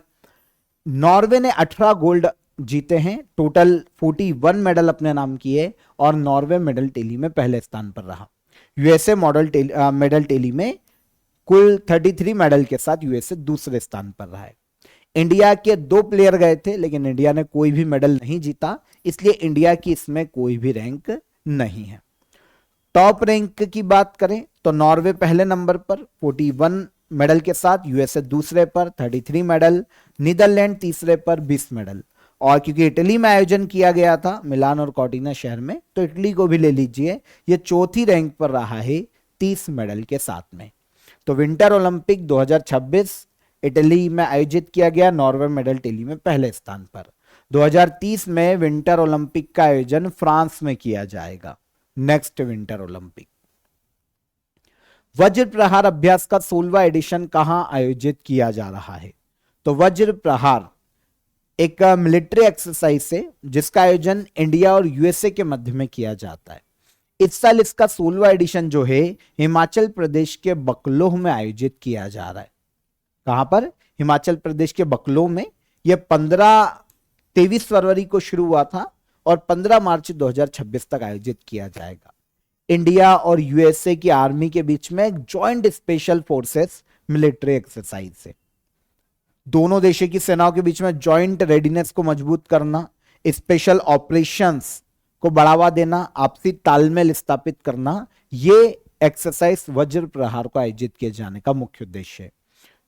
नॉर्वे ने 18 गोल्ड जीते हैं, टोटल 41 मेडल अपने नाम किए और नॉर्वे मेडल टेली में पहले स्थान पर रहा। यूएसए मेडल टेली में कुल 33 मेडल के साथ यूएसए दूसरे स्थान पर रहा है। इंडिया के 2 प्लेयर गए थे लेकिन इंडिया ने कोई भी मेडल नहीं जीता, इसलिए इंडिया की इसमें कोई भी रैंक नहीं है। टॉप रैंक की बात करें तो नॉर्वे पहले नंबर पर 41 मेडल के साथ, यूएसए दूसरे पर 33 मेडल, नीदरलैंड तीसरे पर 20 मेडल। और क्योंकि इटली में आयोजन किया गया था मिलान और कॉर्टिना शहर में, तो इटली को भी ले लीजिए, ये चौथी रैंक पर रहा है 30 मेडल के साथ में। तो विंटर ओलंपिक 2026 इटली में आयोजित किया गया, नॉर्वे मेडल टेली में पहले स्थान पर। 2030 में विंटर ओलंपिक का आयोजन फ्रांस में किया जाएगा, नेक्स्ट विंटर ओलंपिक। वज्र प्रहार अभ्यास का 16वां एडिशन कहां आयोजित किया जा रहा है? तो वज्र प्रहार एक मिलिट्री एक्सरसाइज है जिसका आयोजन इंडिया और यूएसए के मध्य में किया जाता है। इस साल इसका 16वां एडिशन जो है हिमाचल प्रदेश के बकलोह में आयोजित किया जा रहा है। कहां पर? हिमाचल प्रदेश के बकलोह में। यह 23 फरवरी को शुरू हुआ था और 15 मार्च 2026 तक आयोजित किया जाएगा। इंडिया और यूएसए की आर्मी के बीच में एक joint special forces military exercise है। दोनों देशों की सेनाओं के बीच में जॉइंट रेडीनेस को मजबूत करना, स्पेशल ऑपरेशंस को बढ़ावा देना, आपसी तालमेल स्थापित करना, ये एक्सरसाइज वज्र प्रहार को आयोजित किए जाने का मुख्य उद्देश्य है।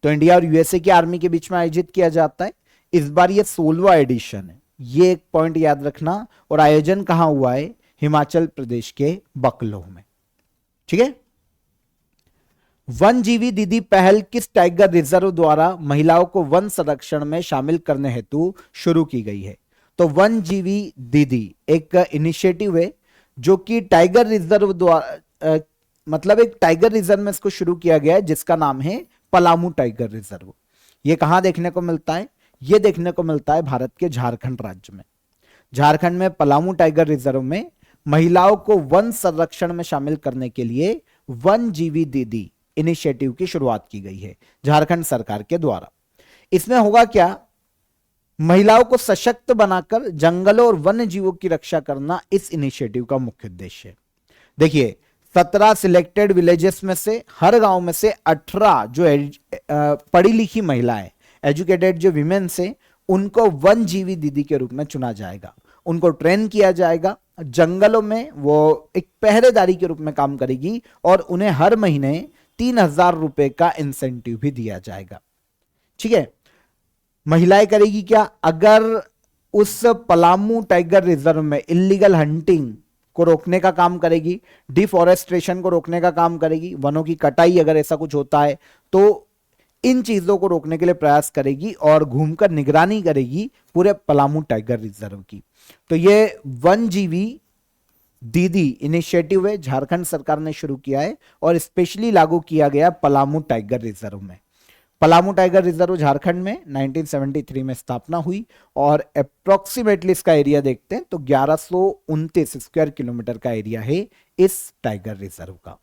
तो इंडिया और यूएसए की आर्मी के बीच में आयोजित किया जाता है। इस बार ये 16वां एडिशन है, ये एक पॉइंट याद रखना। और आयोजन कहां हुआ है? हिमाचल प्रदेश के बकलोह में। ठीक है। वन जीवी दीदी पहल किस टाइगर रिजर्व द्वारा महिलाओं को वन संरक्षण में शामिल करने हेतु शुरू की गई है? तो वन जीवी दीदी एक इनिशिएटिव है जो कि टाइगर रिजर्व द्वारा मतलब एक टाइगर रिजर्व में इसको शुरू किया गया है जिसका नाम है पलामू टाइगर रिजर्व। ये कहां देखने को मिलता है? ये देखने को मिलता है भारत के झारखंड राज्य में। झारखंड में पलामू टाइगर रिजर्व में महिलाओं को वन संरक्षण में शामिल करने के लिए वन जीवी दीदी इनिशिएटिव की शुरुआत की गई है झारखंड सरकार के द्वारा। इसमें होगा क्या? महिलाओं को सशक्त बनाकर जंगलों और वन्य जीवों की रक्षा करना इस इनिशिएटिव का मुख्य उद्देश्य है। देखिए, 17 सिलेक्टेड विलेजेस में से, हर गांव में से 18 जो पढ़ी लिखी महिलाएं, एजुकेटेड जो विमेन से, उनको वन जीवी दीदी के रूप में चुना जाएगा। उनको ट्रेन किया जाएगा, जंगलों में वो एक पहरेदारी के रूप में काम करेगी और उन्हें हर महीने 3,000 रुपए का इंसेंटिव भी दिया जाएगा। ठीक है, महिलाएं करेगी क्या? अगर उस पलामू टाइगर रिजर्व में इलीगल हंटिंग को रोकने का काम करेगी, डिफॉरेस्टेशन को रोकने का काम करेगी, वनों की कटाई अगर ऐसा कुछ होता है तो इन चीजों को रोकने के लिए प्रयास करेगी और घूमकर निगरानी करेगी पूरे पलामू टाइगर रिजर्व की। तो ये वन जीवी दीदी इनिशिएटिव है, झारखंड सरकार ने शुरू किया है और स्पेशली लागू किया गया पलामू टाइगर रिजर्व में। पलामू टाइगर रिजर्व झारखंड में 1973 में स्थापना हुई और अप्रोक्सीमेटली इसका एरिया देखते हैं तो 1129 स्क्वायर किलोमीटर का एरिया है इस टाइगर रिजर्व का।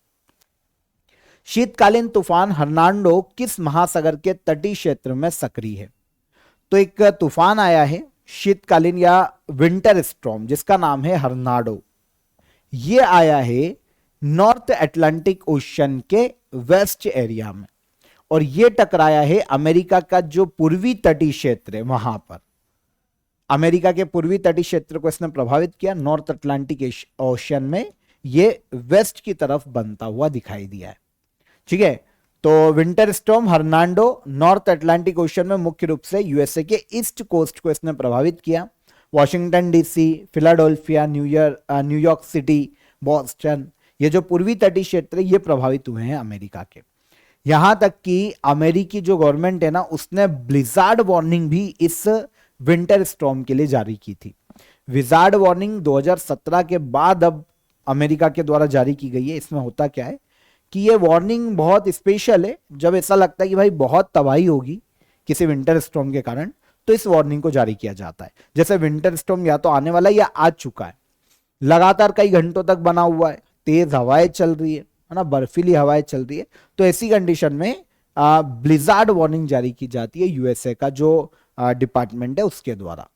शीतकालीन तूफान हर्नांडो किस महासागर के तटीय क्षेत्र में सक्रिय है? तो एक तूफान आया है शीतकालीन या विंटर स्टॉर्म जिसका नाम है हर्नांडो। ये आया है नॉर्थ अटलांटिक ओशन के वेस्ट एरिया में और ये टकराया है अमेरिका का जो पूर्वी तटीय क्षेत्र है वहां पर। अमेरिका के पूर्वी तटीय क्षेत्र को इसने प्रभावित किया। नॉर्थ अटलांटिक ओशन में ये वेस्ट की तरफ बनता हुआ दिखाई दिया है। ठीक है, तो winter storm Hernando north Atlantic ocean में मुख्य रूप से यूएसए के ईस्ट कोस्ट को इसने प्रभावित किया। Washington DC, Philadelphia, New York city, Boston, ये जो पूर्वी तटीय क्षेत्र ये प्रभावित हुए हैं अमेरिका के। यहां तक कि अमेरिकी जो गवर्नमेंट है ना, उसने ब्लिजार्ड वार्निंग भी इस विंटर स्टॉर्म के लिए जारी की थी। विजार्ड वार्निंग 2017 के बाद अब अमेरिका के द्वारा जारी की गई है। इसमें होता क्या है कि ये वार्निंग बहुत स्पेशल है। जब ऐसा लगता है कि भाई बहुत तबाही होगी किसी विंटर स्टॉर्म के कारण, तो इस वार्निंग को जारी किया जाता है। जैसे विंटर स्टॉर्म या तो आने वाला है या आ चुका है, लगातार कई घंटों तक बना हुआ है, तेज हवाएं चल रही है ना, बर्फीली हवाएं चल रही है, तो ऐसी कंडीशन में ब्लिजार्ड वार्निंग जारी की जाती है यूएसए का जो डिपार्टमेंट है उसके द्वारा।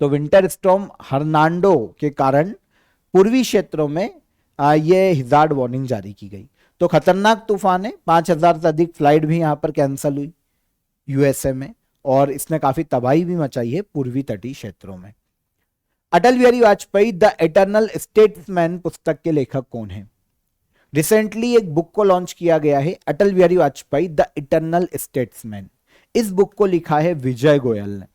तो विंटर स्टॉर्म हर्नांडो के कारण पूर्वी क्षेत्रों में ये हिजार्ड वार्निंग जारी की गई। तो खतरनाक तूफान है, 5,000 से अधिक फ्लाइट भी यहां पर कैंसिल हुई यूएसए में और इसने काफी तबाही भी मचाई है पूर्वी तटीय क्षेत्रों में। Atal Bihari Vajpayee the eternal statesman पुस्तक के लेखक कौन है? रिसेंटली एक बुक को लॉन्च किया गया है, Atal Bihari Vajpayee the eternal statesman. इस बुक को लिखा है विजय गोयल ने।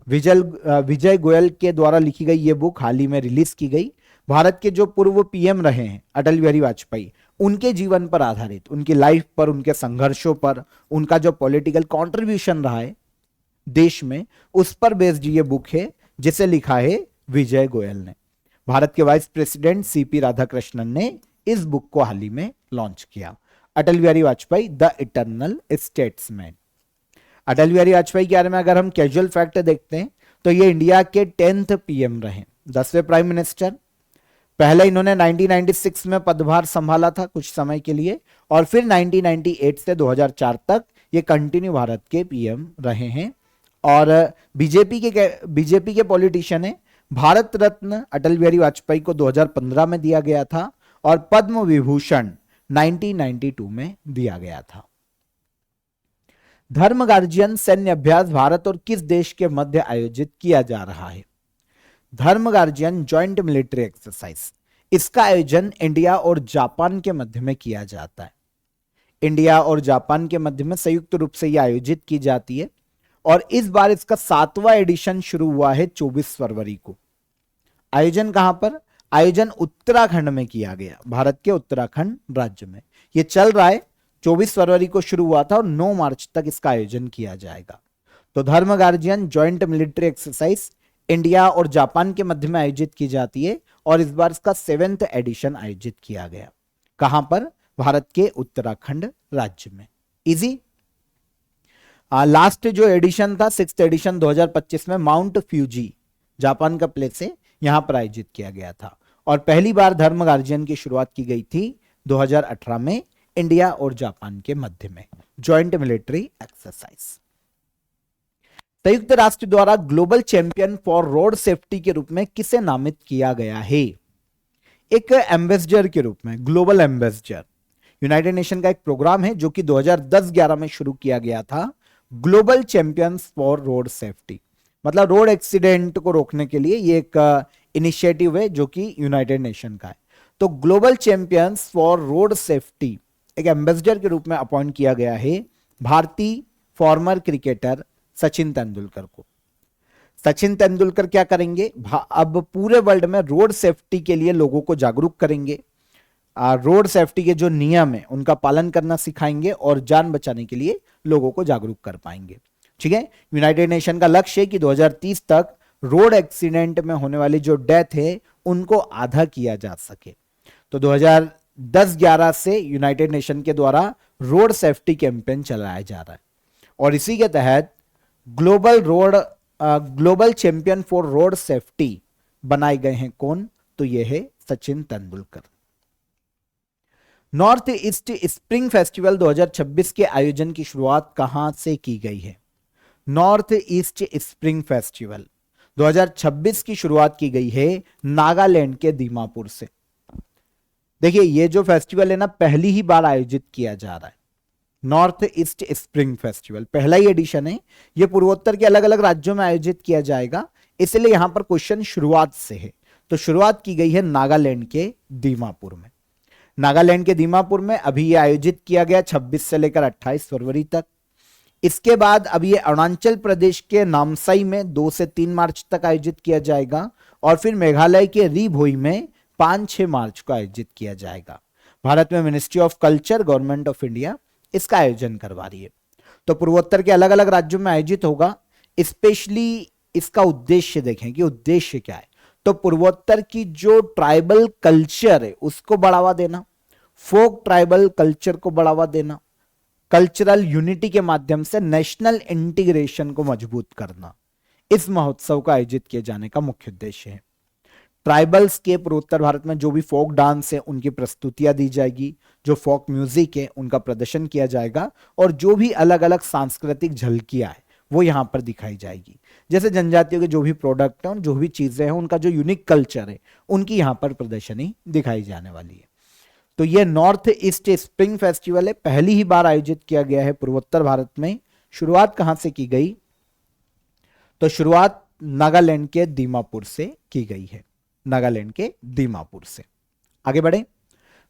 विजय गोयल के द्वारा लिखी गई ये बुक हाल ही में रिलीज की गई। भारत के जो पूर्व पीएम रहे हैं अटल बिहारी वाजपेयी, उनके जीवन पर आधारित, उनकी लाइफ पर, उनके संघर्षों पर, उनका जो पॉलिटिकल कंट्रीब्यूशन रहा है देश में, उस पर बेस्ड ये बुक है जिसे लिखा है विजय गोयल ने। भारत के वाइस प्रेसिडेंट सीपी राधाकृष्णन ने इस बुक को हाल ही में लॉन्च किया, Atal Bihari Vajpayee the eternal statesman. Atal Bihari Vajpayee के बारे में अगर हम कैजुअल फैक्ट देखते हैं तो ये इंडिया के 10th पीएम रहे, 10वें प्राइम मिनिस्टर। पहले इन्होंने 1996 में पदभार संभाला था कुछ समय के लिए और फिर 1998 से 2004 तक ये कंटिन्यू भारत के पीएम रहे हैं। और बीजेपी के पॉलिटिशियन है। भारत रत्न अटल बिहारी वाजपेयी को 2015 में दिया गया था और पद्म विभूषण 1992 में दिया गया था। धर्म गार्जियन सैन्य अभ्यास भारत और किस देश के मध्य आयोजित किया जा रहा है? धर्म गार्जियन जॉइंट मिलिट्री एक्सरसाइज, इसका आयोजन इंडिया और जापान के मध्य में किया जाता है। इंडिया और जापान के मध्य में संयुक्त रूप से यह आयोजित की जाती है और इस बार इसका 7वां एडिशन शुरू हुआ है 24 फरवरी को। आयोजन कहां पर? आयोजन उत्तराखंड में किया गया, भारत के उत्तराखंड राज्य में। यह चल रहा है, 24 फरवरी को शुरू हुआ था और 9 मार्च तक इसका आयोजन किया जाएगा। तो धर्म guardian joint military exercise India और जापान के मध्य में आयोजित की जाती है और इस बार इसका 7th एडिशन आयोजित किया गया। कहां पर? भारत के उत्तराखंड राज्य में। इजी। लास्ट जो एडिशन था 6th एडिशन 2025 में माउंट फ्यूजी जापान का प्लेस है, यहां पर आयोजित किया गया था और पहली बार धर्म गार्जियन की शुरुआत की गई थी 2018 में इंडिया और जापान के मध्य में जॉइंट मिलिट्री एक्सरसाइज। संयुक्त राष्ट्र द्वारा global champion for road safety के रूप में किसे नामित किया गया है? एक एम्बेसडर के रूप में, ग्लोबल एम्बेसडर, यूनाइटेड नेशन का एक प्रोग्राम है जो कि 2010-11 में शुरू किया गया था, global champions for road safety, मतलब रोड एक्सीडेंट को रोकने के लिए ये एक इनिशिएटिव है जो कि यूनाइटेड नेशन का है। तो global champions for road safety एक एम्बेसडर के रूप में अपॉइंट किया गया है भारतीय फॉर्मर क्रिकेटर सचिन तेंदुलकर को। सचिन तेंदुलकर क्या करेंगे, अब पूरे वर्ल्ड में रोड सेफ्टी के लिए लोगों को जागरूक करेंगे, रोड सेफ्टी के जो नियम है उनका पालन करना सिखाएंगे और जान बचाने के लिए लोगों को जागरूक कर पाएंगे। ठीक है, यूनाइटेड नेशन का लक्ष्य है कि 2030 तक रोड एक्सीडेंट में होने वाली जो डेथ है उनको आधा किया जा सके। तो 2010-11 से यूनाइटेड नेशन के द्वारा रोड सेफ्टी कैंपेन चलाया जा रहा है और इसी के तहत global champion for road safety बनाए गए हैं कौन, तो यह है Sachin Tendulkar. North east spring festival 2026 के आयोजन की शुरुआत कहां से की गई है? नॉर्थ ईस्ट स्प्रिंग फेस्टिवल 2026 की शुरुआत की गई है नागालैंड के दीमापुर से। देखिए ये जो फेस्टिवल है ना, पहली ही बार आयोजित किया जा रहा है। नॉर्थ ईस्ट स्प्रिंग फेस्टिवल पहला ही एडिशन है, ये पूर्वोत्तर के अलग अलग राज्यों में आयोजित किया जाएगा, इसलिए यहां पर क्वेश्चन शुरुआत से है। तो शुरुआत की गई है नागालैंड के दीमापुर में। नागालैंड के दीमापुर में अभी ये आयोजित किया गया 26 से लेकर 28 फरवरी तक। इसके बाद अब ये अरुणाचल प्रदेश के नामसाई में 2 से 3 मार्च तक आयोजित किया जाएगा और फिर मेघालय के री-भोई में 5-6 मार्च को आयोजित किया जाएगा। भारत में ministry of culture, government of India इसका आयोजन करवा रही है। तो पूर्वोत्तर के अलग अलग राज्यों में आयोजित होगा। स्पेशली इसका उद्देश्य देखें कि उद्देश्य क्या है, तो पूर्वोत्तर की जो ट्राइबल कल्चर है उसको बढ़ावा देना, फोक ट्राइबल कल्चर को बढ़ावा देना, कल्चरल यूनिटी के माध्यम से नेशनल इंटीग्रेशन को मजबूत करना, इस महोत्सव का आयोजित किए जाने का मुख्य उद्देश्य है। ट्राइबल्स के पूर्वोत्तर भारत में जो भी फोक डांस है उनकी प्रस्तुतियां दी जाएगी, जो फोक म्यूजिक है उनका प्रदर्शन किया जाएगा और जो भी अलग अलग सांस्कृतिक झलकियां है वो यहां पर दिखाई जाएगी। जैसे जनजातियों के जो भी प्रोडक्ट हैं, जो भी चीजें हैं, उनका जो यूनिक कल्चर है उनकी यहां पर प्रदर्शनी दिखाई जाने वाली है। तो ये नॉर्थ ईस्ट स्प्रिंग फेस्टिवल है, पहली ही बार आयोजित किया गया है पूर्वोत्तर भारत में। शुरुआत कहां से की गई, तो शुरुआत नागालैंड के दीमापुर से की गई है, नागालैंड के दीमापुर से। आगे बढ़े,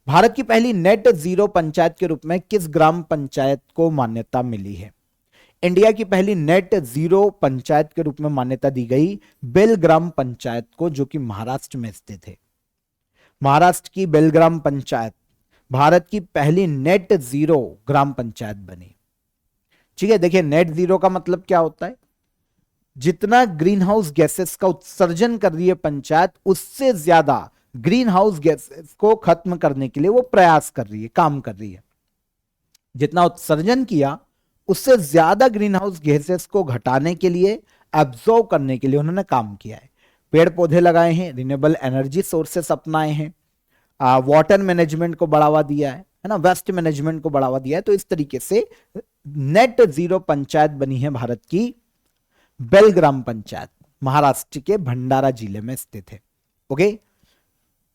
भारत की पहली नेट जीरो पंचायत के रूप में किस ग्राम पंचायत को मान्यता मिली है? इंडिया की पहली नेट जीरो पंचायत के रूप में मान्यता दी गई बेलग्राम पंचायत को, जो कि महाराष्ट्र में स्थित है। महाराष्ट्र की बेलग्राम पंचायत भारत की पहली नेट जीरो ग्राम पंचायत बनी। ठीक है, देखिए नेट जीरो का मतलब क्या होता है, जितना ग्रीन हाउस गैसेस का उत्सर्जन कर रही है पंचायत, उससे ज्यादा ग्रीन हाउस गैसेस को खत्म करने के लिए वो प्रयास कर रही है, काम कर रही है। जितना उत्सर्जन किया उससे ज्यादा ग्रीन हाउस गैसेस को घटाने के लिए, एब्जॉर्ब करने के लिए उन्होंने काम किया है। पेड़ पौधे लगाए हैं, रिन्यूएबल एनर्जी सोर्सेस अपनाए हैं, वाटर मैनेजमेंट को बढ़ावा दिया है ना, वेस्ट मैनेजमेंट को बढ़ावा दिया है। तो इस तरीके से नेट जीरो पंचायत बनी है भारत की बेलग्राम पंचायत, महाराष्ट्र के भंडारा जिले में स्थित है। ओके,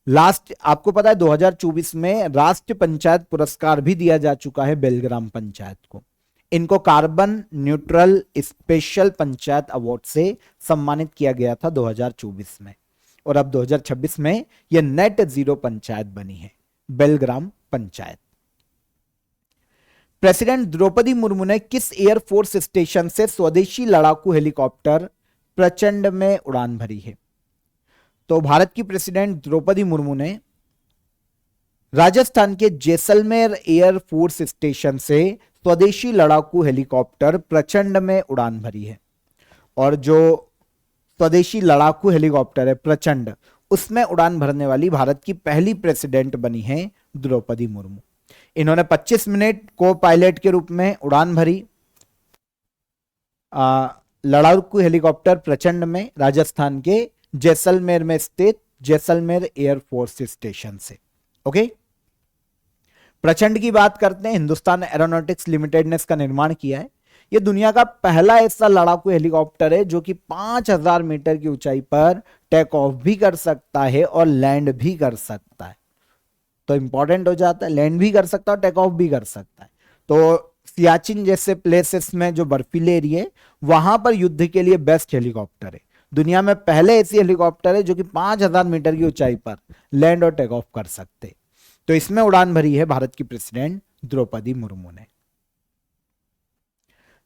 लास्ट आपको पता है 2024 में राष्ट्रीय पंचायत पुरस्कार भी दिया जा चुका है बेलग्राम पंचायत को। इनको carbon neutral special panchayat award से सम्मानित किया गया था 2024 में और अब 2026 में यह नेट जीरो पंचायत बनी है, बेलग्राम पंचायत। प्रेसिडेंट द्रौपदी मुर्मू ने किस एयरफोर्स स्टेशन से स्वदेशी लड़ाकू हेलीकॉप्टर प्रचंड में उड़ान भरी है? तो भारत की प्रेसिडेंट द्रौपदी मुर्मू ने राजस्थान के जैसलमेर एयरफोर्स स्टेशन से स्वदेशी लड़ाकू हेलीकॉप्टर प्रचंड में उड़ान भरी है। और जो स्वदेशी लड़ाकू हेलीकॉप्टर है प्रचंड, उसमें उड़ान भरने वाली भारत की पहली प्रेसिडेंट बनी है द्रौपदी मुर्मू। इन्होंने 25 मिनट को पायलट के रूप में उड़ान भरी लड़ाकू हेलीकॉप्टर प्रचंड में राजस्थान के जैसलमेर में स्थित जैसलमेर एयरफोर्स स्टेशन से। ओके, प्रचंड की बात करते हैं, हिंदुस्तान एरोनॉटिक्स लिमिटेड ने इसका निर्माण किया है। ये दुनिया का पहला ऐसा लड़ाकू हेलीकॉप्टर है जो कि 5000 मीटर की ऊंचाई पर टेक ऑफ भी कर सकता है और लैंड भी कर सकता है। तो इंपॉर्टेंट हो जाता है, लैंड भी कर सकता है और टेक ऑफ भी कर सकता है। तो सियाचिन जैसे प्लेसेस में जो बर्फीले एरिया है वहां पर युद्ध के लिए बेस्ट हेलीकॉप्टर है। दुनिया में पहले ऐसी हेलीकॉप्टर है जो कि 5000 मीटर की ऊंचाई पर लैंड और टेक ऑफ कर सकते। तो इसमें उड़ान भरी है भारत की प्रेसिडेंट द्रौपदी मुर्मू ने।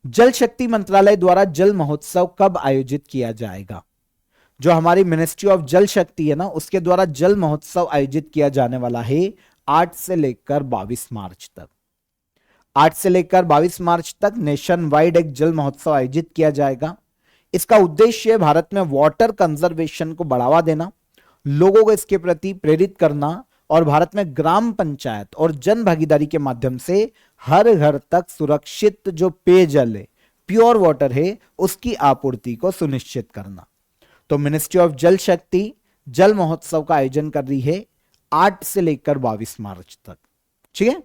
जल शक्ति मंत्रालय द्वारा जल महोत्सव कब आयोजित किया जाएगा? जो हमारी मिनिस्ट्री ऑफ जल शक्ति है ना, उसके द्वारा जल महोत्सव आयोजित किया जाने वाला है 8 से लेकर 22 मार्च तक। 8 से लेकर 22 मार्च तक नेशन वाइड एक जल महोत्सव आयोजित किया जाएगा। इसका उद्देश्य भारत में वाटर कंजर्वेशन को बढ़ावा देना, लोगों को इसके प्रति प्रेरित करना और भारत में ग्राम पंचायत और जन भागीदारी के माध्यम से हर घर तक सुरक्षित जो पेयजल है, प्योर वाटर है, उसकी आपूर्ति को सुनिश्चित करना। तो मिनिस्ट्री ऑफ जल शक्ति जल महोत्सव का आयोजन कर रही है 8 से लेकर 22 मार्च तक। ठीक है।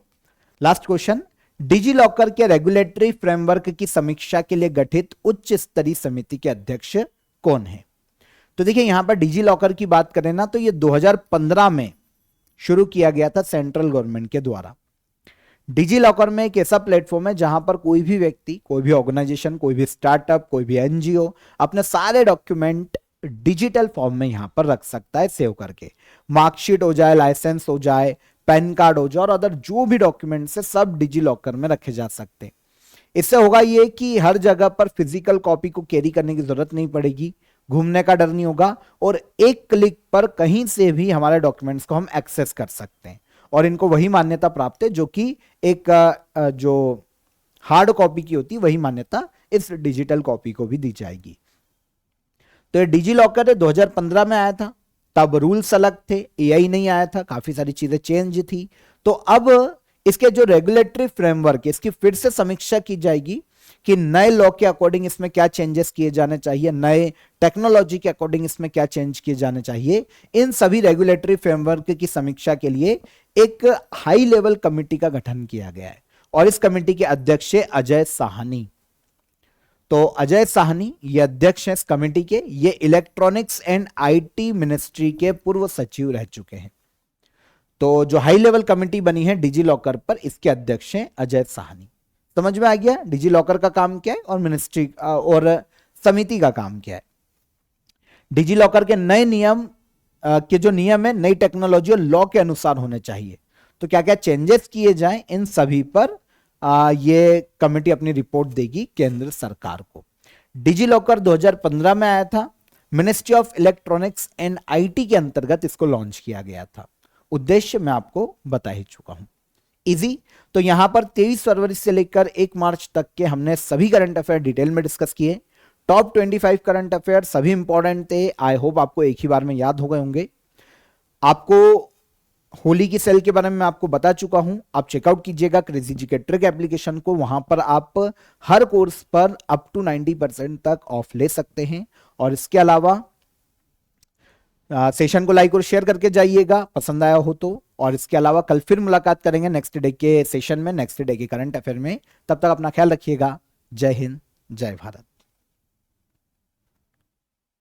लास्ट क्वेश्चन, डिजी लॉकर के रेगुलेटरी फ्रेमवर्क की समीक्षा के लिए गठित उच्च स्तरीय समिति के अध्यक्ष कौन है? तो देखिए यहां पर डिजी लॉकर की बात करें ना, तो ये 2015 में शुरू किया गया था सेंट्रल गवर्नमेंट के द्वारा। डिजी लॉकर में एक ऐसा प्लेटफॉर्म है जहां पर कोई भी व्यक्ति, कोई भी ऑर्गेनाइजेशन, कोई भी स्टार्टअप, कोई भी एनजीओ अपने सारे डॉक्यूमेंट डिजिटल फॉर्म में यहां पर रख सकता है सेव करके। मार्कशीट हो जाए, लाइसेंस हो जाए, पैन कार्ड हो जाए और अदर जो भी डॉक्यूमेंट्स है सब डिजी लॉकर में रखे जा सकते हैं। इससे होगा ये कि हर जगह पर फिजिकल कॉपी को कैरी करने की जरूरत नहीं पड़ेगी, घूमने का डर नहीं होगा और एक क्लिक पर कहीं से भी हमारे डॉक्यूमेंट्स को हम एक्सेस कर सकते हैं और इनको वही मान्यता प्राप्त है जो कि एक जो हार्ड कॉपी की होती है वही मान्यता इस डिजिटल कॉपी को भी दी जाएगी। तो ये डिजी लॉकर 2015 में आया था, तब रूल्स अलग थे, एआई नहीं आया था, काफी सारी चीजें चेंज थी। तो अब इसके जो रेगुलेटरी फ्रेमवर्क है इसकी फिर से समीक्षा की जाएगी कि नए लॉ के अकॉर्डिंग इसमें क्या चेंजेस किए जाने चाहिए, नए टेक्नोलॉजी के अकॉर्डिंग इसमें क्या चेंज किए जाने चाहिए। इन सभी रेगुलेटरी फ्रेमवर्क की समीक्षा के लिए एक हाई लेवल कमेटी का गठन किया गया है और इस कमेटी के अध्यक्ष है अजय साहनी। तो अजय साहनी ये अध्यक्ष हैं इस कमेटी के। ये इलेक्ट्रॉनिक्स एंड आईटी मिनिस्ट्री के पूर्व सचिव रह चुके हैं। तो जो हाई लेवल कमेटी बनी है डिजी लॉकर पर, इसके अध्यक्ष हैं अजय साहनी। समझ में आ गया डिजी लॉकर का काम क्या है और मिनिस्ट्री और समिति का काम क्या है। डिजी लॉकर के नए नियम के जो नियम है नई टेक्नोलॉजी और लॉ के अनुसार होने चाहिए। तो क्या क्या चेंजेस किए जाएं इन सभी पर ये कमेटी अपनी रिपोर्ट देगी केंद्र सरकार को। डिजी लॉकर 2015 में आया था, ministry of electronics and IT के अंतर्गत इसको लॉन्च किया गया था। उद्देश्य मैं आपको बता ही चुका हूं। इजी। तो यहां पर 23 फरवरी से लेकर 1 मार्च तक के हमने सभी करंट अफेयर डिटेल में डिस्कस किए। टॉप 25 करंट अफेयर सभी इंपॉर्टेंट थे। आई होप आपको एक ही बार में याद हो गए होंगे। आपको होली की सेल के बारे में मैं आपको बता चुका हूं, आप चेकआउट कीजिएगा क्रेजी जीके ट्रिक एप्लीकेशन को। वहां पर आप हर कोर्स पर अप टू 90% तक ऑफ ले सकते हैं। और इसके अलावा सेशन को लाइक और शेयर करके जाइएगा पसंद आया हो तो। और इसके अलावा कल फिर मुलाकात करेंगे नेक्स्ट डे के सेशन में, नेक्स्ट डे के करंट अफेयर में। तब तक अपना ख्याल रखिएगा। जय हिंद, जय भारत।